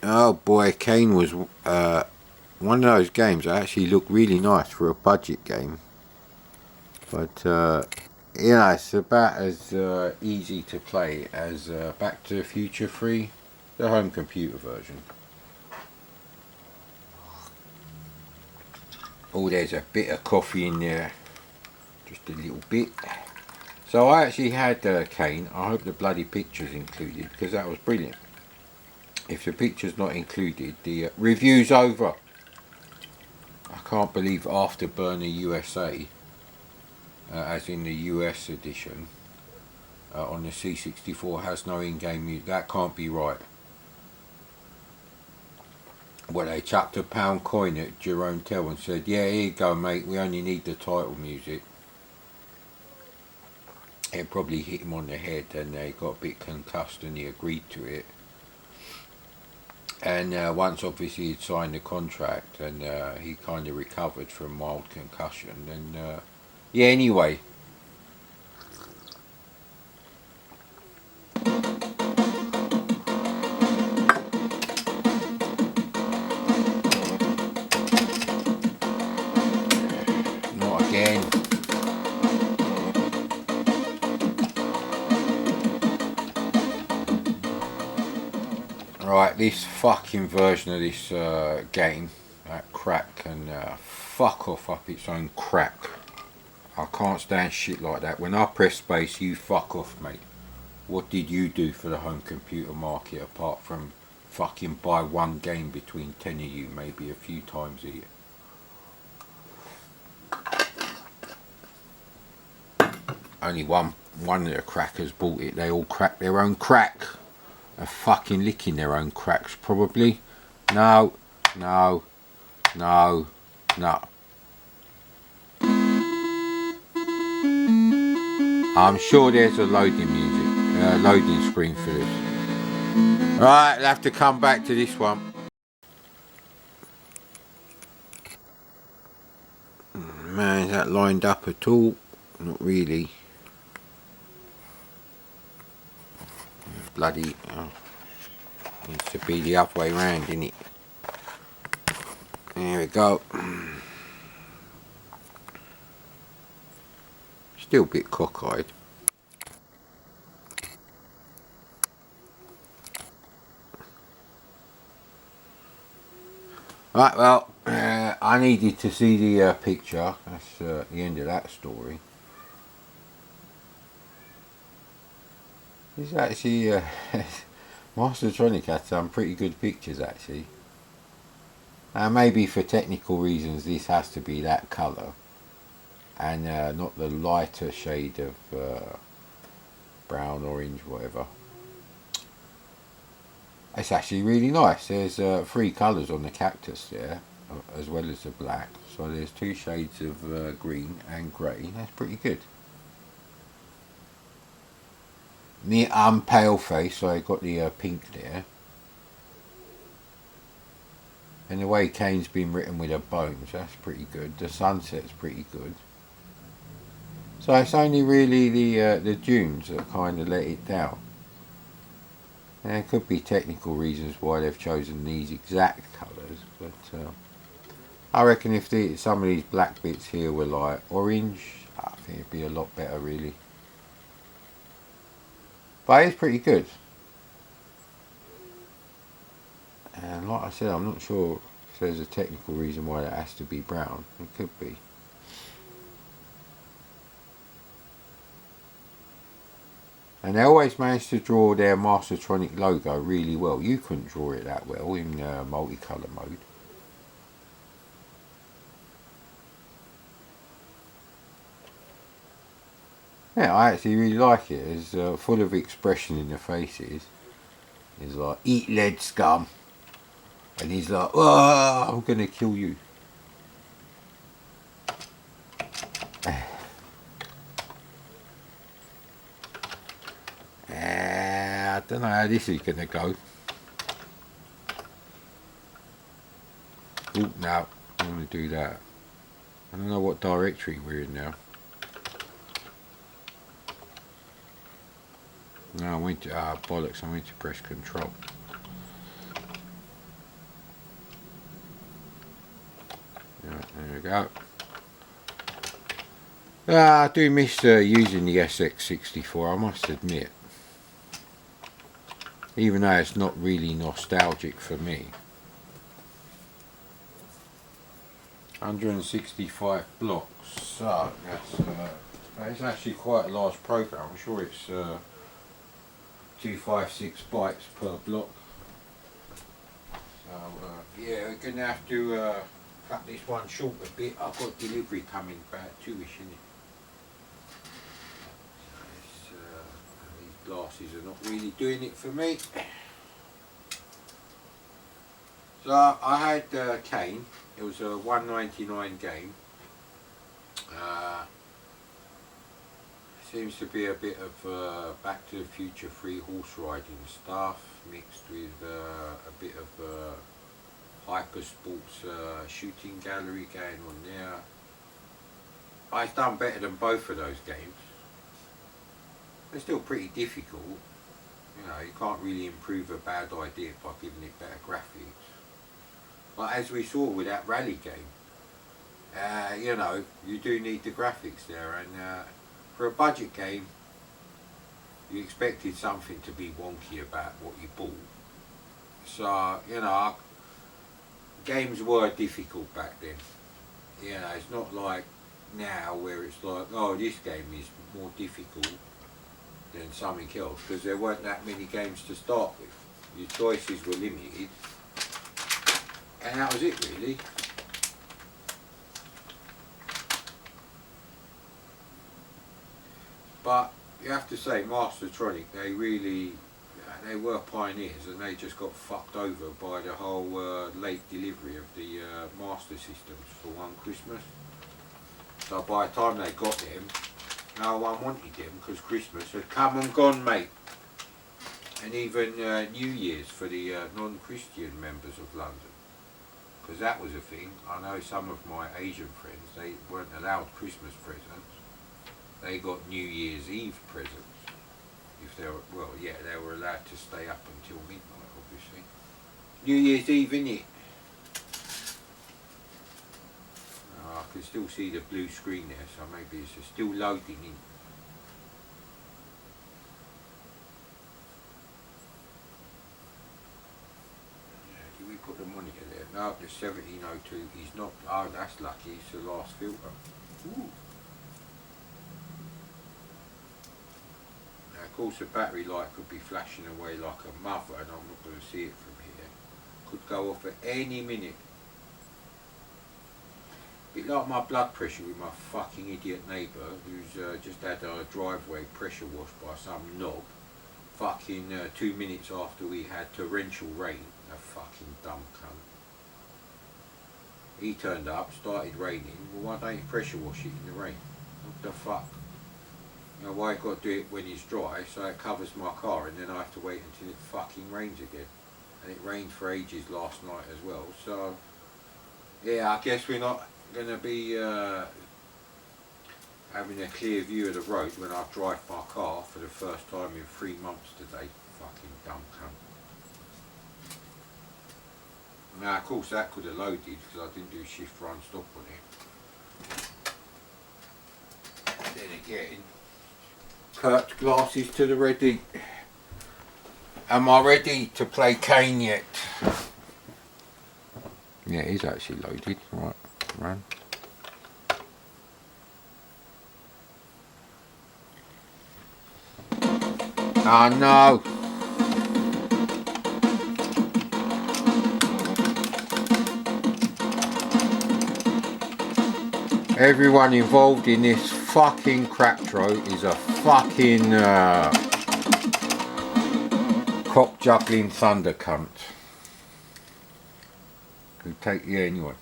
Oh boy, KANE was one of those games that actually looked really nice for a budget game. But, it's about as easy to play as Back to the Future 3, the home computer version. Oh, there's a bit of coffee in there. Just a little bit. So I actually had KANE. I hope the bloody picture's included, because that was brilliant. If the picture's not included, the review's over. I can't believe Afterburner USA, as in the US edition, on the C64 has no in-game music. That can't be right. Well, they chucked a pound coin at Jerome Tell and said, yeah, here you go, mate, we only need the title music. It probably hit him on the head and he got a bit concussed and he agreed to it. And once obviously he'd signed the contract and he kind of recovered from mild concussion. And yeah, anyway. Not again. Right, this fucking version of this game, that crack can fuck off up its own crack. I can't stand shit like that. When I press space, you fuck off, mate. What did you do for the home computer market apart from fucking buy one game between 10 of you, maybe a few times a year? Only one of the crackers bought it. They all cracked their own crack. They're fucking licking their own cracks, probably. No, no, no, no. I'm sure there's a loading music, loading screen for this. Right, I'll have to come back to this one. Man, is that lined up at all? Not really. Bloody, needs to be the other way round, innit? There we go. Still a bit cockeyed. Right, well, I needed to see the picture. That's the end of that story. It's actually, Mastertronic had some pretty good pictures, actually. Maybe for technical reasons this has to be that colour. And not the lighter shade of brown, orange, whatever. It's actually really nice. There's 3 colours on the cactus there, as well as the black. So there's 2 shades of green and grey. That's pretty good. I'm pale face, so I got the pink there. And the way KANE's been written with the bones, that's pretty good. The sunset's pretty good. So it's only really the dunes that kind of let it down. There could be technical reasons why they've chosen these exact colours, but I reckon if some of these black bits here were like orange, I think it'd be a lot better really. But it's pretty good. And like I said, I'm not sure if there's a technical reason why that has to be brown. It could be. And they always manage to draw their Mastertronic logo really well. You couldn't draw it that well in multicolour mode. Yeah, I actually really like it. It's full of expression in the faces. It's like, eat lead, scum. And he's like, oh, I'm going to kill you. I don't know how this is going to go. Oh, no, I don't want to do that. I don't know what directory we're in now. No, I went to, bollocks, I went to press control. go. I do miss using the SX64, I must admit. Even though it's not really nostalgic for me. 165 blocks, so it's actually quite a large program. I'm sure it's 256 bytes per block. So yeah, we're going to have to cut this one short a bit. I've got delivery coming about 2ish, innit? These glasses are not really doing it for me. So I had KANE. It was a $1.99 game. Seems to be a bit of Back to the Future free horse riding stuff mixed with a bit of hyper sports shooting gallery going on there. I've done better than both of those games. They're still pretty difficult. You know, you can't really improve a bad idea by giving it better graphics. But as we saw with that rally game, you know, you do need the graphics there, and for a budget game, you expected something to be wonky about what you bought. So, you know, games were difficult back then. You know, it's not like now where it's like, oh, this game is more difficult than something else, because there weren't that many games to start with. Your choices were limited. And that was it, really. But you have to say, Mastertronic, they were pioneers, and they just got fucked over by the whole late delivery of the Master Systems for one Christmas. So by the time they got them, no one wanted them, because Christmas had come and gone, mate. And even New Year's for the non-Christian members of London. Because that was a thing. I know some of my Asian friends, they weren't allowed Christmas presents. They got New Year's Eve presents. If they were, well, yeah, they were allowed to stay up until midnight, obviously. New Year's Eve, innit? I can still see the blue screen there, so maybe it's just still loading in. We put the monitor there. No, the 1702 is not. Oh, that's lucky. It's the last filter. Ooh. Now, of course, the battery light could be flashing away like a mother, and I'm not going to see it from here. Could go off at any minute. Bit like my blood pressure with my fucking idiot neighbour who's just had our driveway pressure washed by some knob. Fucking 2 minutes after we had torrential rain. A fucking dumb cunt. He turned up, started raining. Well, why don't you pressure wash it in the rain? What the fuck? You know, why I got to do it when it's dry, so it covers my car, and then I have to wait until it fucking rains again. And it rained for ages last night as well. So yeah, I guess we're not going to be having a clear view of the road when I drive my car for the first time in 3 months today. Fucking dumb cunt. Now, of course, that could have loaded because I didn't do shift run stop on it. Then again, Kurt, glasses to the ready. Am I ready to play KANE yet? Yeah, it is actually loaded. Right, run. Oh no! Everyone involved in this fucking crap throat is a fucking cock juggling thunder cunt. Who take, yeah, anyway.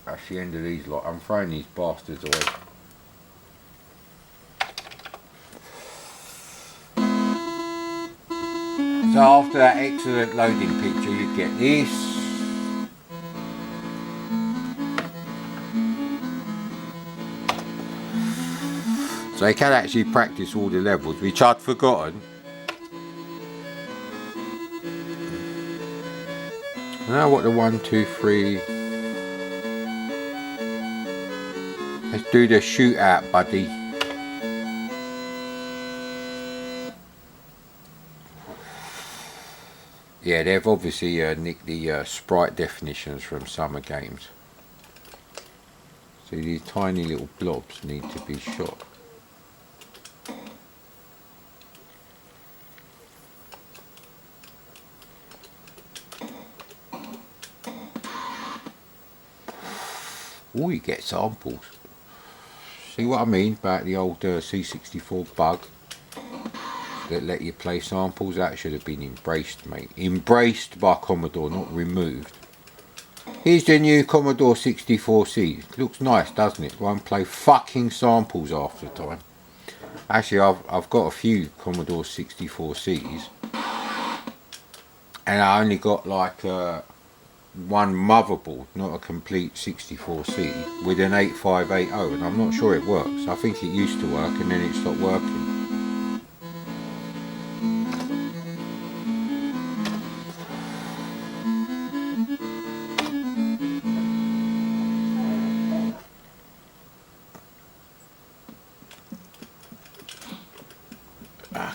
That's the end of these lot. I'm throwing these bastards away. So after that excellent loading picture, you get this. So you can actually practice all the levels, which I'd forgotten. know what the 1, 2, 3. Let's do the shootout, buddy. Yeah, they've obviously nicked the sprite definitions from summer games. So these tiny little blobs need to be shot. Oh, you get samples. See what I mean about the old C64 bug that let you play samples? That should have been embraced, mate. Embraced by Commodore, not removed. Here's the new Commodore 64C. Looks nice, doesn't it? Go and play fucking samples half the time. Actually, I've got a few Commodore 64Cs, and I only got like one motherboard, not a complete 64C, with an 8580, and I'm not sure it works. I think it used to work and then it stopped working.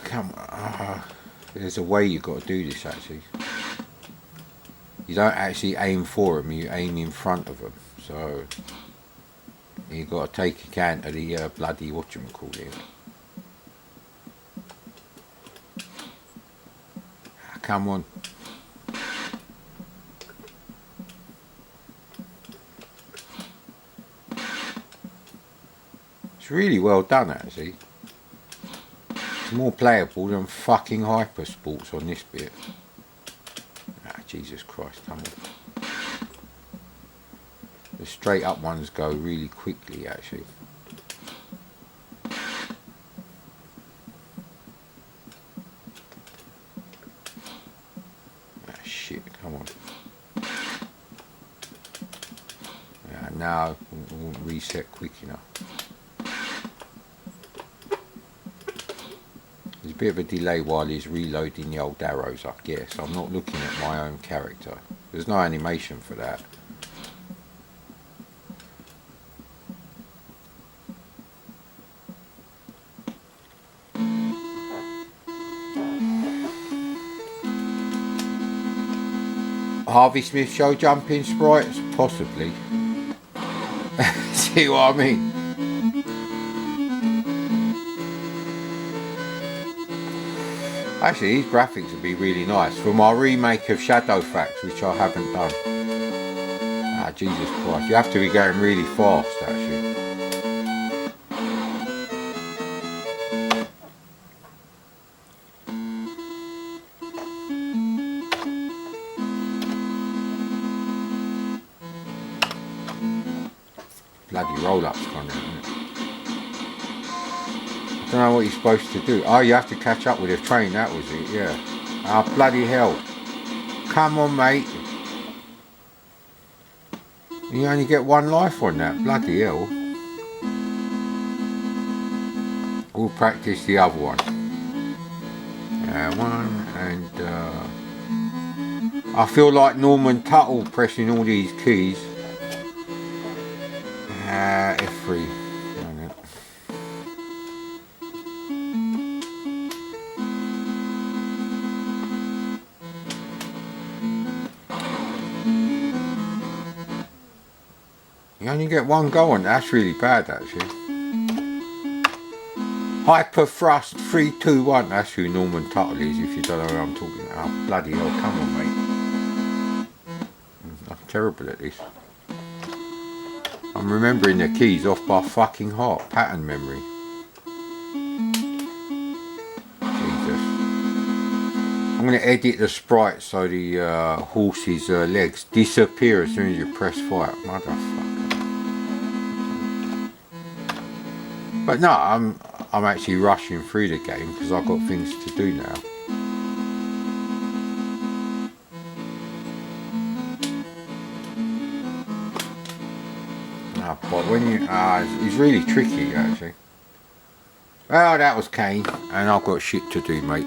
Come on. There's a way you got to do this actually. You don't actually aim for them, you aim in front of them. So you've got to take account of the bloody whatchamacallit. Come on. It's really well done actually. It's more playable than fucking Hyper Sports on this bit. Ah, Jesus Christ, come on. The straight up ones go really quickly actually. Ah, shit, come on. Yeah, now it won't reset quick enough. There's a bit of a delay while he's reloading the old arrows, I guess. I'm not looking at my own character. There's no animation for that. Harvey Smith show jumping sprites? Possibly. See what I mean? Actually, these graphics would be really nice for my remake of Shadowfax, which I haven't done. Ah, Jesus Christ, you have to be going really fast actually. Bloody roll-ups kind of, isn't it? I don't know what you're supposed to do. Oh, you have to catch up with the train, that was it, yeah. Ah, bloody hell. Come on, mate. You only get one life on that, bloody hell. We'll practice the other one. One, and I feel like Norman Tuttle pressing all these keys. F3. You only get one go on. That's really bad actually. Hyper thrust 3, 2, 1. That's who Norman Tuttle is, if you don't know what I'm talking about. Oh, bloody hell, come on mate. I'm terrible at this. I'm remembering the keys off by fucking heart. Pattern memory. Jesus. I'm going to edit the sprite so the horse's legs disappear as soon as you press fire. Motherfucker. But no, I'm actually rushing through the game because I've got things to do now. But when you it's really tricky actually. Well, that was KANE, and I've got shit to do, mate.